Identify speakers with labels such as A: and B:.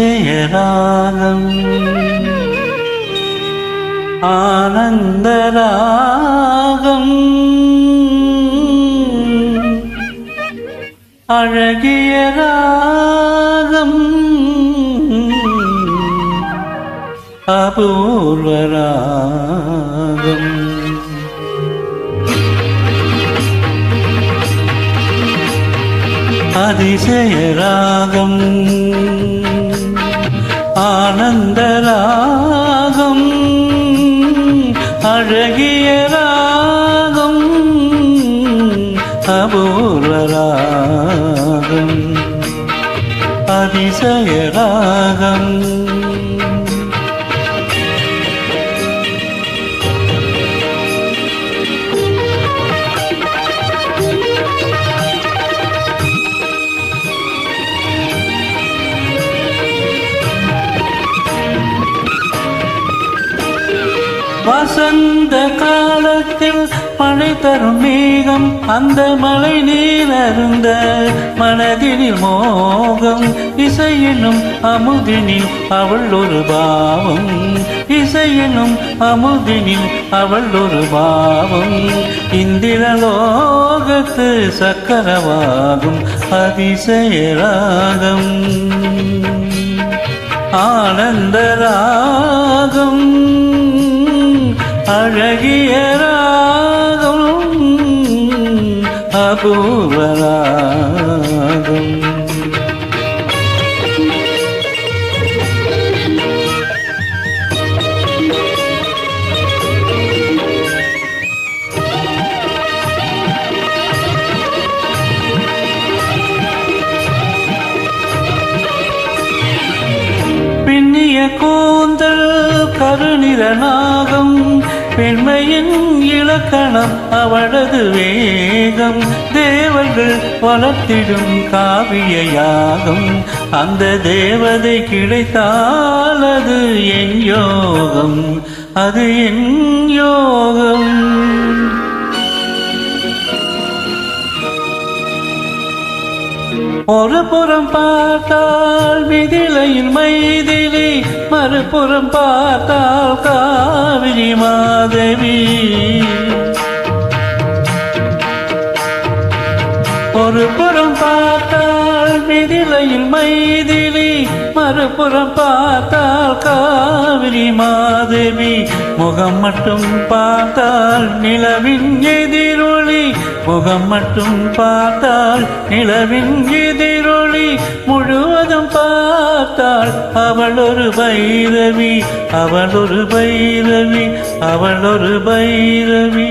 A: அதிசயராகம் ஆனந்தராகம் அழகிய ராகம் அபூர்வ ராகம் அதிசய ராகம் ஆனந்த ராகம் அழகிய ராகம் அபூர்வ ராகம் அதிசய ராகம் வசந்த காலத்தில் மழை தரும் மேகம் அந்த மழை நீர் அருந்த மனதினில் மோகம் இசையினும் அமுதினில் அவள் ஒரு பாவம் இசையினும் அமுதினில் அவள் ஒரு பாவம் இந்திரலோகத்து சக்கரவாகும் அதிசய ராகம் ஆனந்த ராகம் அழகிய ராகம் அபூர்வ ராகம் பின்னிய கூந்தல் கருநிற நாகம் பெண்மையின் இலக்கணம் அவளது வேகம் தேவர்கள் வளர்த்திடும் காவிய யாகம் அந்த தேவதை கிடைத்தால் அது என் யோகம் அது என் யோகம் ஒரு புறம் பார்த்தால் மிதிலையின் மைதிலி மறுபுறம் பார்த்தால் காவிரி மாதவி ஒரு புறம் பார்த்தால் மிதிலையில் மைதிலி மறுபுறம் பார்த்தால் காவிரி மாதவி முகம் மட்டும் பார்த்தால் நிலவின் எதிரொளி முகம் மட்டும் பார்த்தால் நிலவின் எதிரொளி முழுவதும் பார்த்தால் அவள் ஒரு பைரவி அவள் ஒரு பைரவி அவள் ஒரு பைரவி